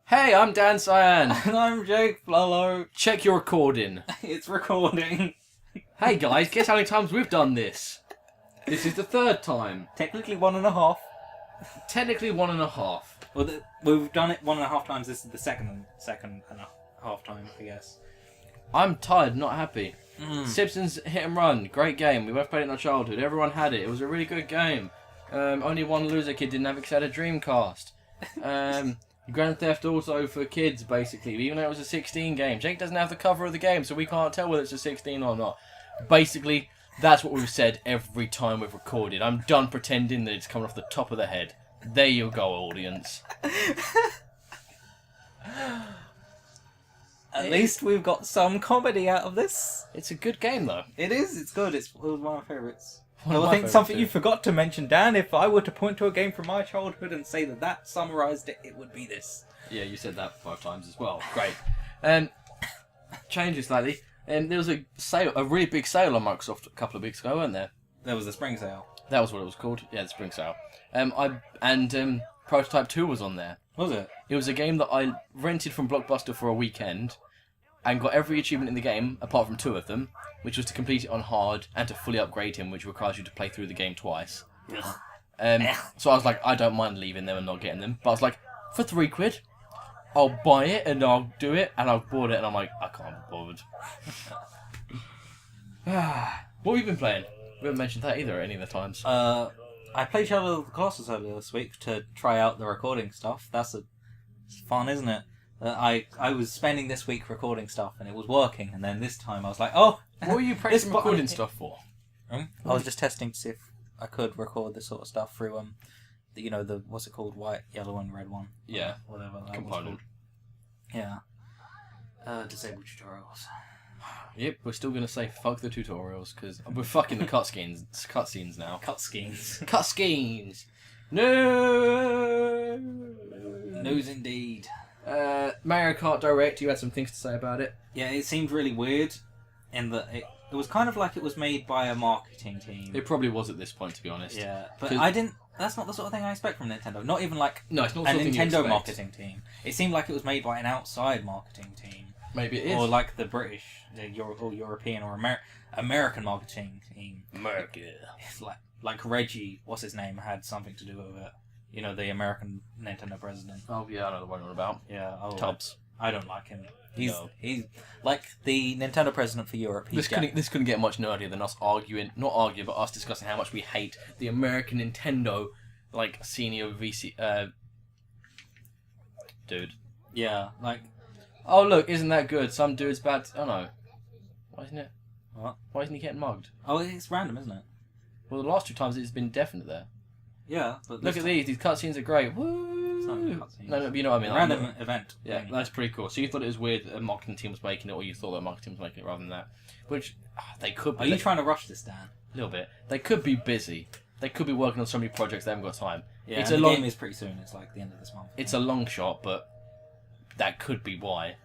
Hey, I'm Dan Cyan. And I'm Jake Flolo. Check your recording. It's recording. Hey guys, guess how many times we've done this? This is the third time. Technically 1.5. Technically 1.5. Well, we've done it 1.5 times. This is the second and a half time, I guess. I'm tired, not happy. Simpsons Hit and Run, great game. We both played it in our childhood. Everyone had it. It was a really good game. Only one loser kid didn't have it because he had a Dreamcast. Grand Theft Auto for kids, basically. Even though it was a 16 game. Jake doesn't have the cover of the game, so we can't tell whether it's a 16 or not. Basically, that's what we've said every time we've recorded. I'm done pretending that it's coming off the top of the head. There you go, audience. At least we've got some comedy out of this. It's a good game, though. It is. It's good. It was one of my favourites. One of I my think favourites something too. you forgot to mention, Dan, if I were to point to a game from my childhood and say that summarised it, it would be this. Yeah, you said that 5 times as well. Great. Changes slightly. There was a sale, a really big sale on Microsoft a couple of weeks ago, weren't there? There was a spring sale. That was what it was called. Yeah, the spring sale. Prototype 2 was on there. Was it? It was a game that I rented from Blockbuster for a weekend and got every achievement in the game, apart from 2 of them, which was to complete it on hard and to fully upgrade him, which requires you to play through the game twice. So I was like, I don't mind leaving them and not getting them. But I was like, for £3, I'll buy it and I'll do it. And I bought it and I'm like, I can't be bothered. What have you been playing? We haven't mentioned that either at any of the times. I played Shadow of the Colossus earlier this week to try out the recording stuff. It's fun, isn't it? I was spending this week recording stuff and it was working, and then this time I was like, oh! What were you practicing recording stuff for? I was just testing to see if I could record this sort of stuff through, the what's it called? White, yellow and red one. Yeah. Whatever that Component. was called. Yeah. Disable tutorials. Yep, we're still going to say fuck the tutorials, because we're fucking the cutscenes now. Cutscenes. Cutscenes! No! News indeed. Mario Kart Direct, you had some things to say about it. Yeah, it seemed really weird in that it was kind of like it was made by a marketing team. It probably was at this point, to be honest. Yeah, but I didn't... That's not the sort of thing I expect from Nintendo. Not even like No, it's not a something you Nintendo expect. marketing team. It seemed like it was made by an outside marketing team. Maybe it is. Or like the British, or European, or American marketing team. America. It's like Reggie, what's his name, had something to do with it. You know, the American Nintendo president. Oh, yeah, I know the one you're on about. Yeah, Tubbs. I don't like him. He's No. he's like the Nintendo president for Europe. This couldn't get much nerdier than us but us discussing how much we hate the American Nintendo, like, senior VC, dude. Yeah, like... Oh, look, isn't that good? Some dude's bad... Oh, no. Why isn't it? What? Why isn't he getting mugged? Oh, it's random, isn't it? Well, the last 2 times it's been definite there. Yeah, but... Look at these. These cutscenes are great. Woo! It's not really cutscenes. No, but you know what I mean. Random event. Yeah, that's pretty cool. So you thought it was weird that a marketing team was making it, or you thought that a marketing team was making it rather than that? Which, they could be. Are you trying to rush this, Dan? A little bit. They could be busy. They could be working on so many projects they haven't got time. Yeah, it's and a the long, game is pretty soon. It's like the end of this month. It's a long shot, but that could be why.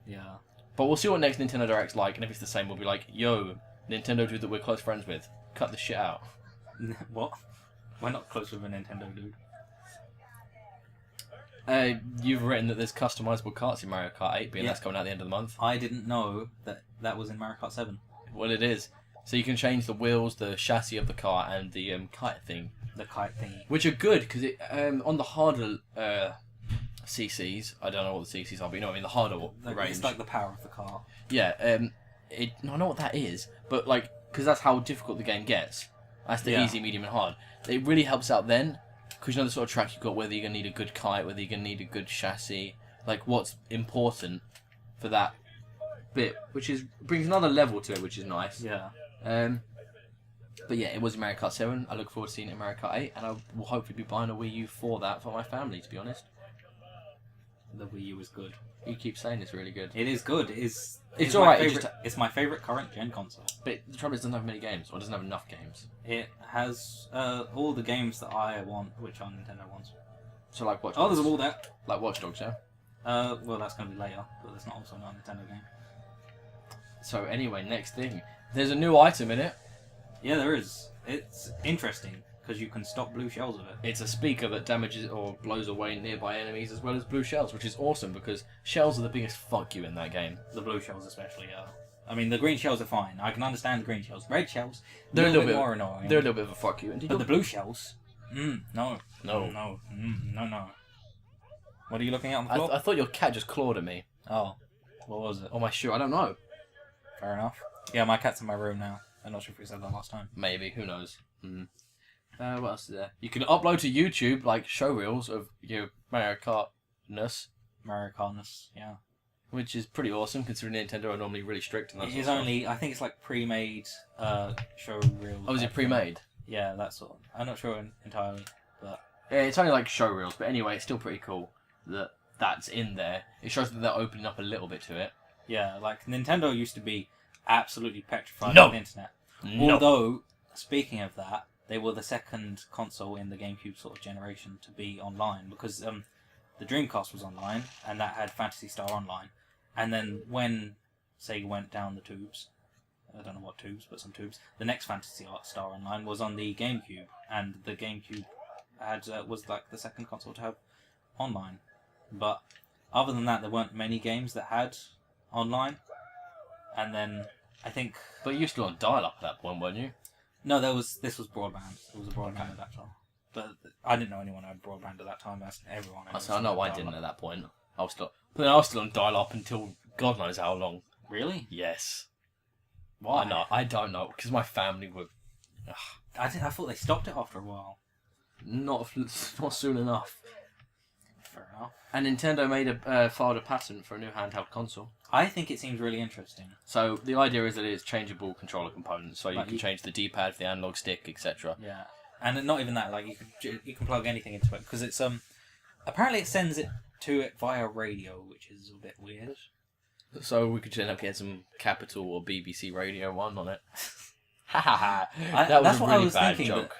Yeah. But we'll see what next Nintendo Direct's like, and if it's the same, we'll be like, yo, Nintendo dude that we're close friends with, cut this shit out. What? We're not close with a Nintendo dude. You've written that there's customizable carts in Mario Kart 8, and that's coming out at the end of the month. I didn't know that was in Mario Kart 7. Well, it is. So you can change the wheels, the chassis of the car, and the kite thing. The kite thingy. Which are good, because on the harder CCs, I don't know what the CCs are, but you know what I mean, the harder range. It's like the power of the car. Yeah, I know what that is, but like, because that's how difficult the game gets. That's the easy, medium, and hard. It really helps out then, because you know the sort of track you've got, whether you're going to need a good kite, whether you're going to need a good chassis, like what's important for that bit, which brings another level to it, which is nice. Yeah. But yeah, it was in Mario Kart 7. I look forward to seeing it in Mario Kart 8, and I will hopefully be buying a Wii U for that for my family, to be honest. The Wii U is good. You keep saying it's really good. It is good. It's alright. It's my favourite current gen console. But the trouble is, it doesn't have many games, or it doesn't have enough games. It has all the games that I want, which are Nintendo ones. So like Watch Oh, Dogs. there's all that. Like Watch Dogs, yeah? Well, that's going to be later, but that's not also not a Nintendo game. So anyway, next thing. There's a new item in it. Yeah, there is. It's interesting. because you can stop blue shells with it. It's a speaker that damages or blows away nearby enemies as well as blue shells, which is awesome because shells are the biggest fuck you in that game. The blue shells especially, yeah. I mean, the green shells are fine. I can understand the green shells. Red shells, They're a little bit more annoying. They're a little bit of a fuck you. But the blue shells, no. No. No. What are you looking at on the floor? I thought your cat just clawed at me. Oh, what was it? On my shoe. I don't know. Fair enough. Yeah, my cat's in my room now. I'm not sure if we said that last time. Maybe. Who knows? What else is there? You can upload to YouTube like show reels of your Mario Kart-ness. Mario Kartness, yeah. Which is pretty awesome considering Nintendo are normally really strict on that It sort is of stuff. only, I think it's like pre-made show reels. Oh, is it pre-made? Yeah, that sort of. I'm not sure entirely, but... Yeah, it's only like show reels, but anyway, it's still pretty cool that that's in there. It shows that they're opening up a little bit to it. Yeah, like Nintendo used to be absolutely petrified No! of the internet. No. Although, speaking of that, they were the second console in the GameCube sort of generation to be online, because the Dreamcast was online, and that had Phantasy Star Online. And then when Sega went down the tubes, I don't know what tubes, but some tubes, the next Phantasy Star Online was on the GameCube, and the GameCube had was like the second console to have online. But other than that, there weren't many games that had online. And then I think... But you were still on dial-up at that point, weren't you? No, this was broadband. It was a broadband at that time. But I didn't know anyone who had broadband at that time. That's everyone. I know I didn't at that point. I was still on dial-up until God knows how long. Really? Yes. Why? I don't know, because my family were... I thought they stopped it after a while. Not soon enough. Fair enough. And Nintendo filed a patent for a new handheld console. I think it seems really interesting. So the idea is that it's changeable controller components, so you Like can change the D-pad, the analog stick, etc. Yeah, and not even that. Like you can plug anything into it because it's apparently it sends it to it via radio, which is a bit weird. So we could end up getting some Capital or BBC Radio 1 on it. Ha ha ha! That was That's a what really I was bad thinking. joke.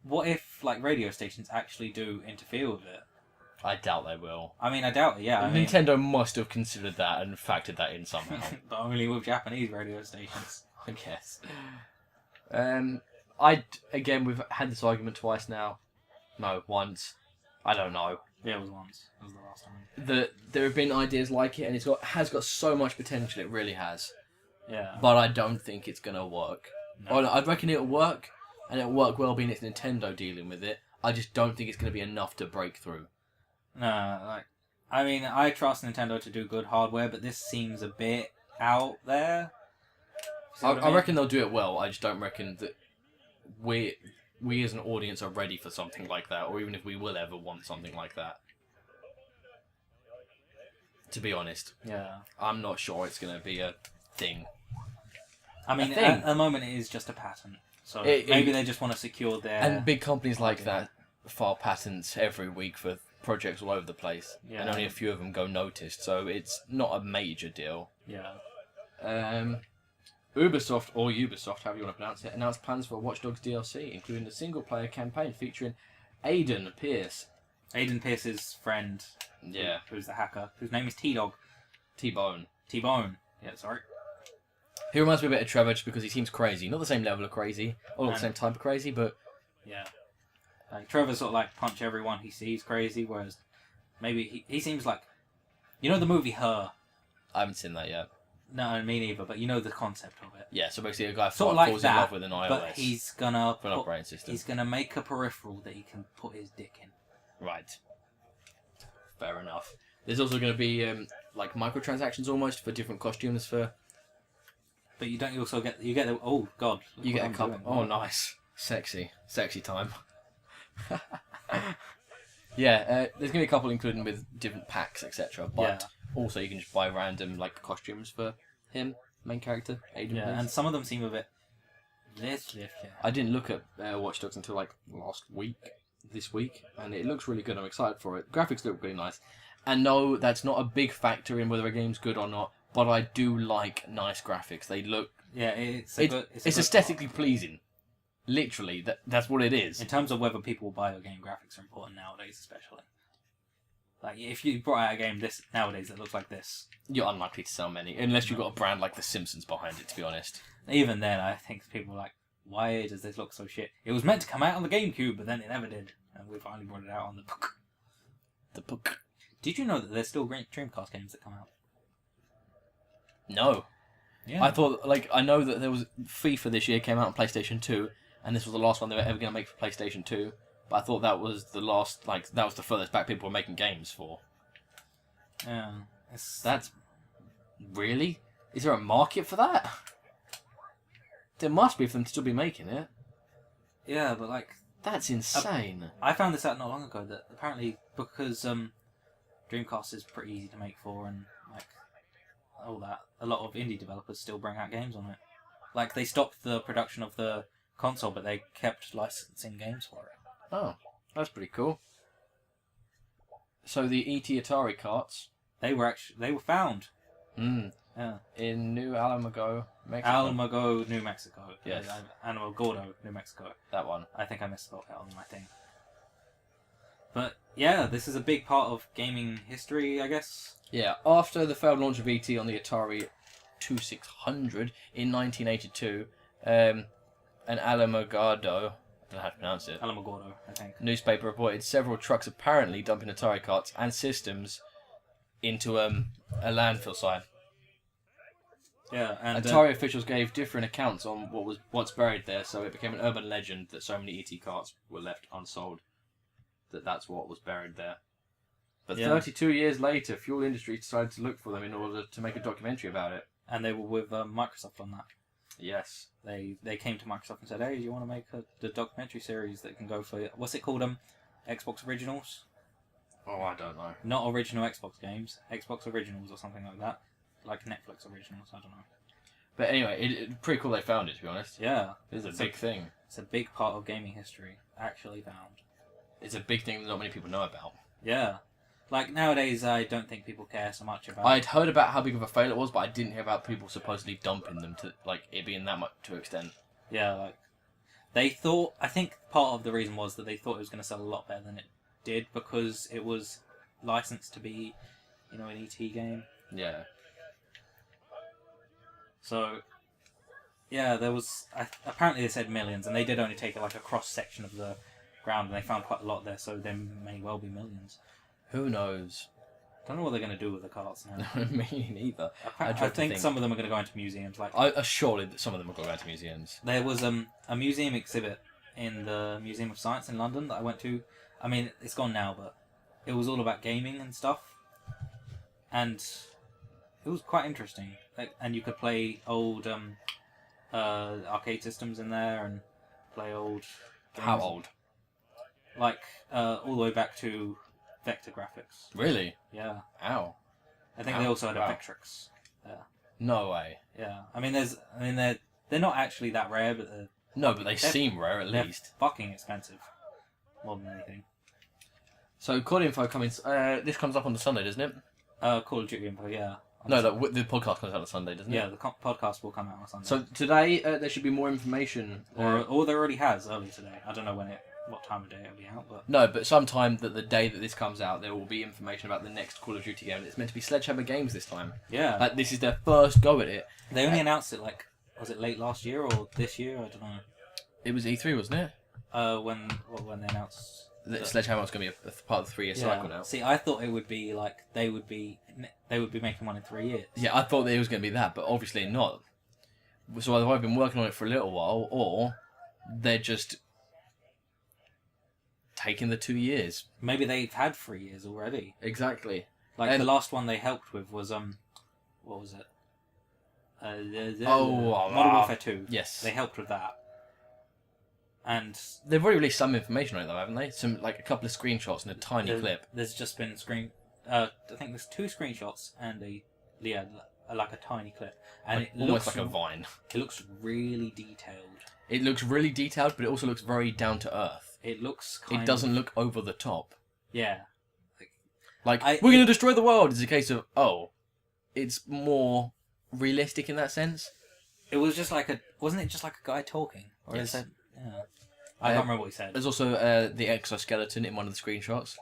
What if like radio stations actually do interfere with it? I doubt they will. I mean, I doubt it. Yeah, I mean, Nintendo must have considered that and factored that in somehow. but only with Japanese radio stations. I guess. Again, we've had this argument twice now. No, once. I don't know. Yeah, it was once. It was the last time. There have been ideas like it, and has got so much potential. It really has. Yeah. But I don't think it's gonna work. No. I reckon it'll work, and it'll work well being it's Nintendo dealing with it. I just don't think it's gonna be enough to break through. No, like, I mean, I trust Nintendo to do good hardware, but this seems a bit out there. I reckon they'll do it well. I just don't reckon that we as an audience are ready for something like that, or even if we will ever want something like that. To be honest, Yeah. I'm not sure it's going to be a thing. I mean, thing. at the moment it is just a patent, so maybe they just want to secure their... And big companies like that file patents every week for projects all over the place, Yeah. and only a few of them go noticed, so it's not a major deal. Yeah. Ubisoft, or Ubisoft, however you want to pronounce it, announced plans for Watch Dogs DLC, including a single-player campaign featuring Aiden Pierce. Aiden Pierce's friend, Yeah. who's the hacker, whose name is T-Dog. T-Bone. T-Bone. Yeah, sorry. He reminds me a bit of Trevor just because he seems crazy. Not the same level of crazy, or not the And- same type of crazy, but... Yeah. Like, Trevor sort of like punch everyone he sees crazy, whereas maybe he seems like... You know the movie Her? I haven't seen that yet. No, me neither, but you know the concept of it. Yeah, so basically a guy Sort of like falls in that, love with an iOS. but he's gonna for an operating system. he's gonna make a peripheral that he can put his dick in. Right. Fair enough. There's also going to be like microtransactions almost for different costumes for... But you don't also get the oh god You get a I'm couple... doing. Oh, nice. Sexy time. Yeah, there's going to be a couple including with different packs, etc. But also you can just buy random like costumes for him, main character, Aiden. Yeah, and some of them seem a bit. I didn't look at Watch Dogs until like this week, and it looks really good. I'm excited for it. Graphics look really nice, and no, that's not a big factor in whether a game's good or not. But I do like nice graphics. They look. Yeah, it's good aesthetically pleasing. Literally, that's what it is. In terms of whether people will buy your game, graphics are important nowadays, especially. Like, if you brought out a game nowadays that looks like this... You're unlikely to sell many, unless you've got a brand like The Simpsons behind it, to be honest. Even then, I think people are like, why does this look so shit? It was meant to come out on the GameCube, but then it never did. And we finally brought it out on the book. The book. Did you know that there's still Dreamcast games that come out? No. Yeah. I thought, I know that there was FIFA this year came out on PlayStation 2, and this was the last one they were ever going to make for PlayStation 2. But I thought that was the last, that was the furthest back people were making games for. Yeah. That's... Really? Is there a market for that? There must be for them to still be making it. Yeah, but That's insane. I found this out not long ago, that apparently because Dreamcast is pretty easy to make for, and all that, a lot of indie developers still bring out games on it. They stopped the production of the console, but they kept licensing games for it. Oh, that's pretty cool. So the ET Atari carts... They were found. Yeah. In New Alamogordo, Mexico. Alamogordo, New Mexico. Yes. Alamogordo, New Mexico. That one. I think I misspelled it on my thing. But yeah, this is a big part of gaming history, I guess. Yeah, after the failed launch of ET on the Atari 2600 in 1982, an Alamogordo, I don't know how to pronounce it. Alamogordo, I think. Newspaper reported several trucks apparently dumping Atari carts and systems into a landfill site. Yeah, and Atari officials gave different accounts on what's buried there, so it became an urban legend that so many ET carts were left unsold. That's what was buried there. But 32 years later, Fuel Industries decided to look for them in order to make a documentary about it. And they were with Microsoft on that. Yes. They came to Microsoft and said, "Hey, do you want to make the documentary series that can go for what's it called? Xbox Originals? Oh, I don't know. Not original Xbox games, Xbox Originals or something like that, like Netflix Originals. I don't know." But anyway, it's pretty cool they found it. To be honest, yeah, it's a big thing. It's a big part of gaming history actually found. It's a big thing that not many people know about. Yeah. Nowadays, I don't think people care so much about... I'd heard about how big of a fail it was, but I didn't hear about people supposedly dumping them to, it being that much to extent. Yeah, they thought... I think part of the reason was that they thought it was going to sell a lot better than it did, because it was licensed to be, an ET game. Yeah. So, yeah, there was... apparently they said millions, and they did only take a cross-section of the ground, and they found quite a lot there, so there may well be millions. Who knows? Don't know what they're going to do with the carts now. Me neither. I think some of them are going to go into museums. Surely some of them are going to go into museums. There was a museum exhibit in the Museum of Science in London that I went to. I mean, it's gone now, but it was all about gaming and stuff. And it was quite interesting. And you could play old arcade systems in there and play old games. How old? All the way back to vector graphics. Really? Yeah. Ow. I think they also had a Vectrix. Yeah. No way. Yeah. They're not actually that rare, but but they seem rare at least. Fucking expensive, more than anything. So COD info coming. This comes up on the Sunday, doesn't it? Call of Duty info, yeah. No, the podcast comes out on Sunday, doesn't it? Yeah, the podcast will come out on Sunday. So today there should be more information. Or there already has early today. I don't know what time of day it'll be out, but... No, but sometime the day that this comes out, there will be information about the next Call of Duty game. It's meant to be Sledgehammer Games this time. Yeah. This is their first go at it. They only announced it, was it late last year or this year? I don't know. It was E3, wasn't it? When they announced... That Sledgehammer was going to be a part of the 3-year cycle now. See, I thought it would be, they would be making one in 3 years. Yeah, I thought that it was going to be that, but obviously not. So either I've been working on it for a little while, or they're just... taking the 2 years. Maybe they've had 3 years already. Exactly. The last one they helped with was what was it? Modern Modern Warfare 2. Yes. They helped with that. And they've already released some information on it though, haven't they? A couple of screenshots and a tiny clip. There's just been I think there's 2 screenshots and a tiny clip. And it almost looks like a vine. It looks really detailed. It looks really detailed, but it also looks very down to earth. It looks It doesn't look over the top. Yeah. We're going to destroy the world. It's a case of, it's more realistic in that sense. It was just wasn't it just like a guy talking? Or yes. Yeah. I can't remember what he said. There's also the exoskeleton in one of the screenshots.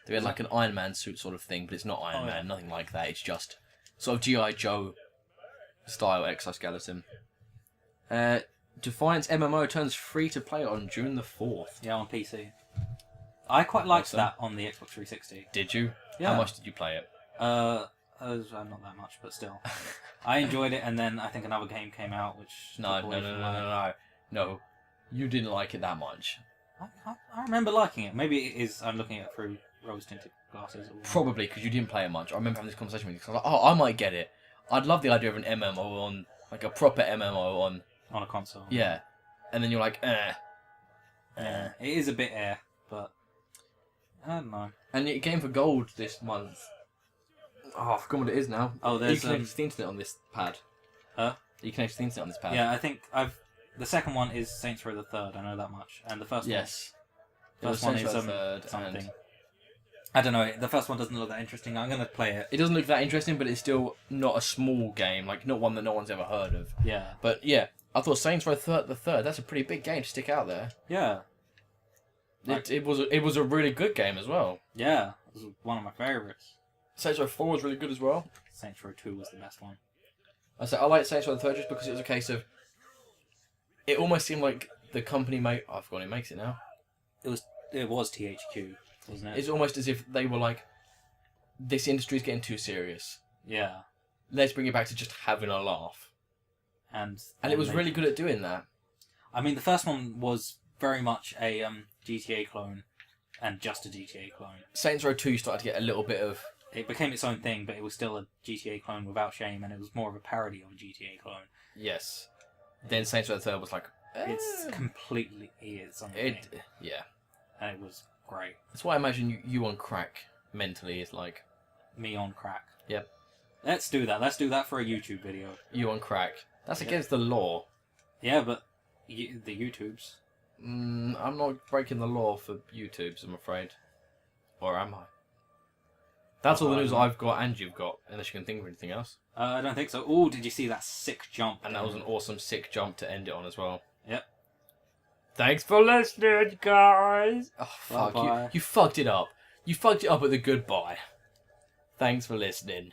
They had an Iron Man suit sort of thing, but it's not Iron Man, nothing like that. It's just sort of G.I. Joe style exoskeleton. Defiance MMO turns free to play on June the 4th. Yeah, on PC. I quite liked Awesome. that on the Xbox 360. Did you? Yeah. How much did you play it? Not that much, but still. I enjoyed it, and then I think another game came out, which... No. You didn't like it that much. I remember liking it. Maybe it is... I'm looking at it through rose-tinted glasses. Or... Probably, because you didn't play it much. I remember having this conversation with you, because I was like, I might get it. I'd love the idea of an MMO on... Like a proper MMO on... On a console. Yeah. And then you're like, It is a bit but... I don't know. And it came for gold this month. Oh, I forgot what it is now. Oh, there's... You connect to the internet on this pad. Huh? You connect to the internet on this pad. Yeah, I think the second one is Saints Row the Third, I know that much. And the first Yes. First one is third something. and I don't know, the first one doesn't look that interesting. I'm going to play it. it doesn't look that interesting, but it's still not a small game. Like, not one that no one's ever heard of. Yeah. But yeah, I thought Saints Row the Third, that's a pretty big game to stick out there. Yeah. It was a really good game as well. Yeah. It was one of my favourites. Saints Row 4 was really good as well. Saints Row 2 was the best one. I like Saints Row the Third just because it was a case of... It almost seemed like the company made... I forgot who makes it now. It was THQ, wasn't it? It's almost as if they were like, this industry's getting too serious. Yeah. Let's bring it back to just having a laugh. And it was really good at doing that. I mean, the first one was very much a GTA clone, and just a GTA clone. Saints Row 2 started to get a little bit of... It became its own thing, but it was still a GTA clone without shame, and it was more of a parody of a GTA clone. Yes. Then Saints Row the Third was like... It's completely its own thing. Yeah. And it was great. That's why I imagine you on crack mentally is like... Me on crack. Yep. Let's do that. Let's do that for a YouTube video. You on crack. That's against the law. Yeah, but the YouTubes. I'm not breaking the law for YouTubes, I'm afraid. Or am I? That's all the news I've got and you've got, unless you can think of anything else. I don't think so. Oh, did you see that sick jump? And that was an awesome, sick jump to end it on as well. Yep. Thanks for listening, guys! Oh, fuck. Bye-bye. You fucked it up. You fucked it up at the goodbye. Thanks for listening.